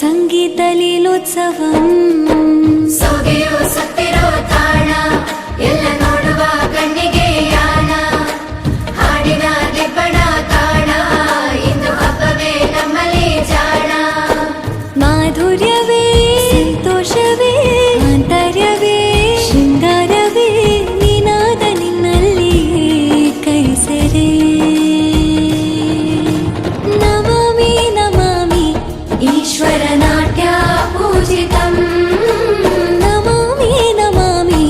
ಸಂಗೀತ ಲೀಲೋತ್ಸವಂ ಸೊಗೆಯು ಸತ್ತಿರೋ ತಾಣ ಎಲ್ಲ ನೋಡುವ ಕಣ್ಣಿಗೆ ಯಾನ ಹಾಡಿನ ದಿಬ್ಬಣ ಕಾಣ ಇಂದು ಹಬ್ಬವೇ ನಮ್ಮಲ್ಲಿ ಜಾಣ ಮಾಧುರ್ಯವೇ ಸಂತೋಷವೇ ಆಂತರ್ಯವೇ ಶೃಂಗಾರವೇ ನೀನಾದ ನಿನ್ನಲ್ಲಿ ಕೈಸೆರೆ ನಮಾಮಿ ನಮಾಮಿ ಈಶ್ವರ ನಾಟ್ಯ ಪೂಜಿತಂ ನಮಾಮಿ ನಮಾಮಿ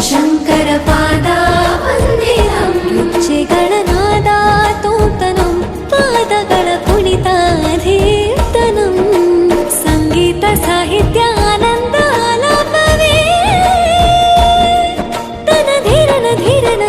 ಶಂಕರ ಪಾದ ವಂದಿತಂ ಗೆಜ್ಜೆಗಳ ನಾದ ತೋಂತನಂ ಪಾದಗಳ ಕುಣಿತಾಧೀರ್ತನಂ ಸಂಗೀತ ಸಾಹಿತ್ಯ ಆನಂದ ಆಲಾಪವೇ ತನ ಧೀರನ ಧೀರನ